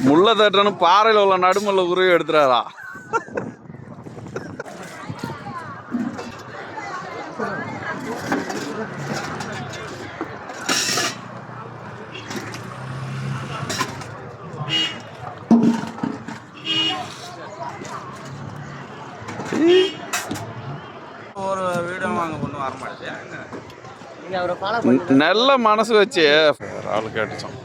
முள்ள தட்டன்னு பாறையில் உள்ள நடுமல்ல உருவி எடுத்துறாரா? ஒரு வீடியோ வாங்க கொண்டு வர மாட்டேன். நல்ல மனசு வச்சு ஆள் கேட்டுச்சோம்.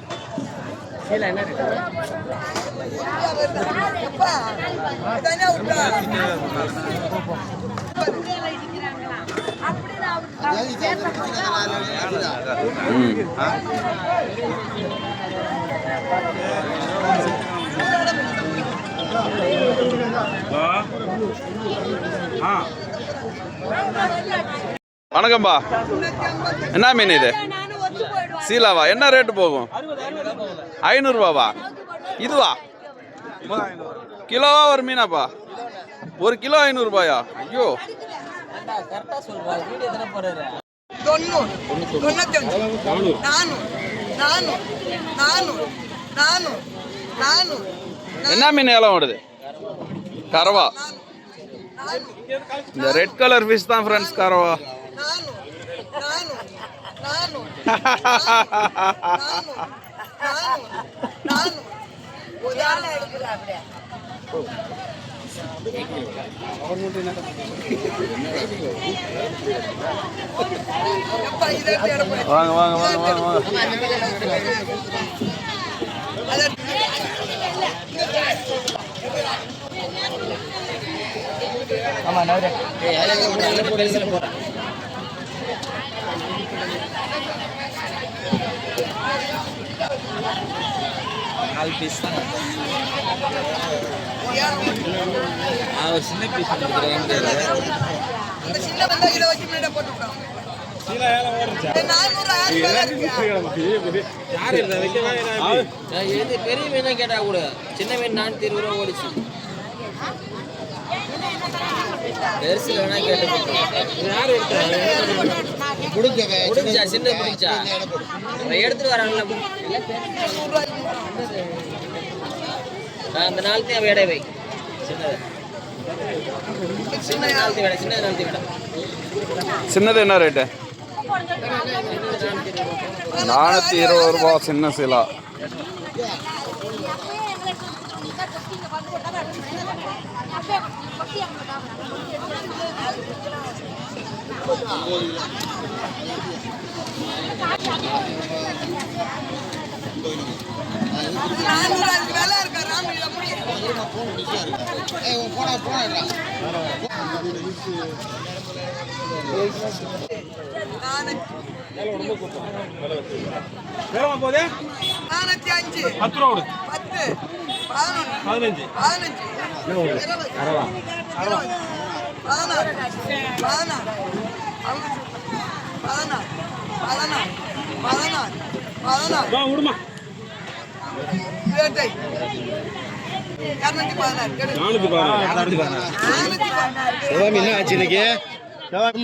வணக்கம்பா, என்ன மீன் இது? சீலாவா? என்ன ரேட்டு போகும்? 500 ரூபாவா? இதுவா கிலோவா ஒரு மீனாப்பா? ஒரு கிலோ 500 ரூபாயா? ஐயோ, என்ன மீன் ஏலம் ஓடுது? கரவா. இந்த ரெட் கலர் ஃபிஷ் தான் ஃப்ரெண்ட்ஸ் கரவா. வாங்க வாங்க வாங்க வாங்க வாங்க. ஆமா நவரே நாலு பீஸ் தான். சின்ன பீஸ் பெரிய மீனா கேட்டா கூட சின்ன மீன் 420 ரூபா ஓடிச்சு. பெருசுல வேணா கேட்டு முடிஞ்சா சின்ன முடிஞ்சா எடுத்துட்டு வராங்களா? அந்த நாளத்தையும் அவ எடை வை. சின்ன நாளத்தை விட சின்ன நாளத்தை விட சின்னது என்ன ரேட்டு? 420 ரூபா சின்ன சீலா.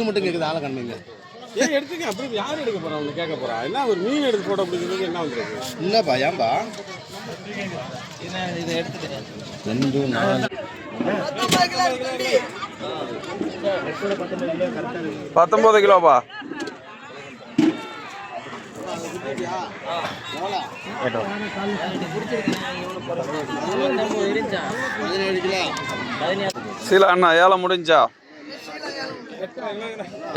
மட்டும் கேக்குது ஆளை கண்ணுங்க. ஏன் எடுத்துக்க? அப்படி யாரும் எடுக்க போறா? அவங்க கேட்க போறா? என்ன ஒரு மீன் எடுத்து போட அப்படி சொல்லுங்க. என்ன வந்துருக்கு? இல்லப்பா, ஏன்பா இதை எடுத்துக்கிறேன்? 2 4 19 கிலோப்பா. சீலா அண்ணா ஏலம் முடிஞ்சா?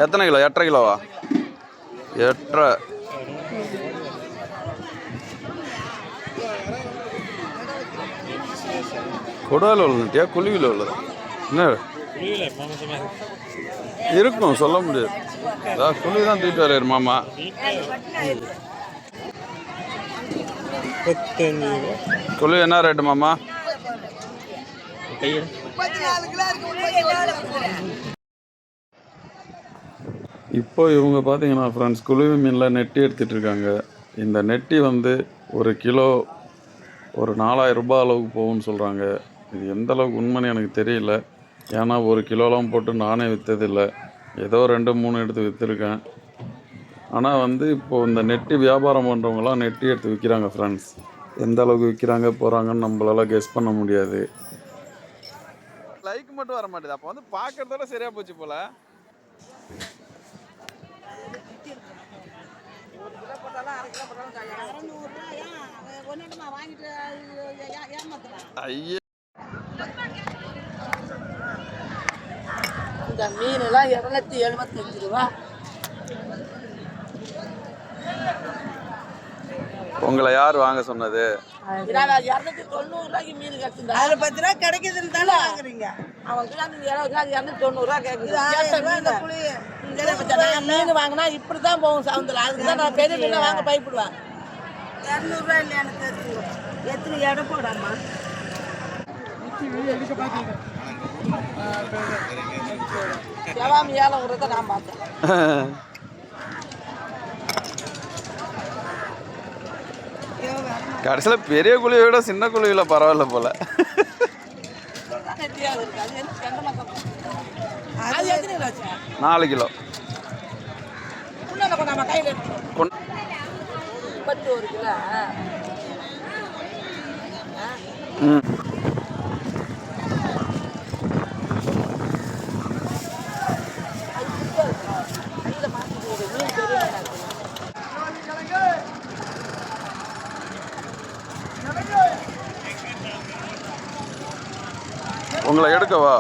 எத்தனை கிலோ? 8.5 கிலோவா? 8.5. கொடுவாயில் உள்ளட்டியா குழுவியில் உள்ளதா? என்ன இருக்கும் சொல்ல முடியாது. குழுவி தான் தூக்கிட்டு வர்றாரு மாமா. குழுவி என்ன ரேட்டு மாமா? இப்போ இவங்க பார்த்தீங்கன்னா ஃப்ரெண்ட்ஸ் குழுவி மீனில் நெட்டி எடுத்துகிட்டு இருக்காங்க. இந்த நெட்டி வந்து 1 கிலோ ஒரு 4000 ரூபாய் அளவுக்கு போகும்னு சொல்கிறாங்க. இது எந்த அளவுக்கு உண்மைன்னு எனக்கு தெரியல. ஏன்னா ஒரு கிலோலாம் போட்டு நானே விற்றதில்லை. ஏதோ 2-3 எடுத்து விற்றுருக்கேன். ஆனால் வந்து இப்போது இந்த நெட்டு வியாபாரம் பண்ணுறவங்களாம் நெட்டு எடுத்து விற்கிறாங்க ஃப்ரெண்ட்ஸ். எந்த அளவுக்கு விற்கிறாங்க போகிறாங்கன்னு நம்மளால கெஸ் பண்ண முடியாது. லைக் மட்டும் வர மாட்டேது. அப்போ வந்து பார்க்கறதோட சரியா போச்சு போல. ஐயே, இந்த மீன்லாம் 275 ரூபா. உங்களை யார் வாங்க சொன்னது? 290 ரூபாய்க்கு மீன் கிடைச்சிருந்தா அதுல 10 ரூபா கிடைக்குதுன்னு தானே வாங்குறீங்க. அவன் 290 ரூபா கேட்குது. மீன் வாங்கினா இப்படி தான் போகும் சவுந்தில். அதுக்கு தான் நான் பெரிய மீனை வாங்க பயப்படுவேன். 200 ரூபா இல்லையா எனக்கு தெரிஞ்சுக்கோ. எத்தனை எடை போடாமா செவாமி ஏழை நான் பார்த்தேன். கடைசியில் பெரிய குழியை விட சின்ன குழியில் பரவாயில்ல போல. அது எத்தனை கிலோ? 4 கிலோ. நம்ம கையில் எடுத்து 31 கிலோ. ம். உங்களை எடுக்கவா?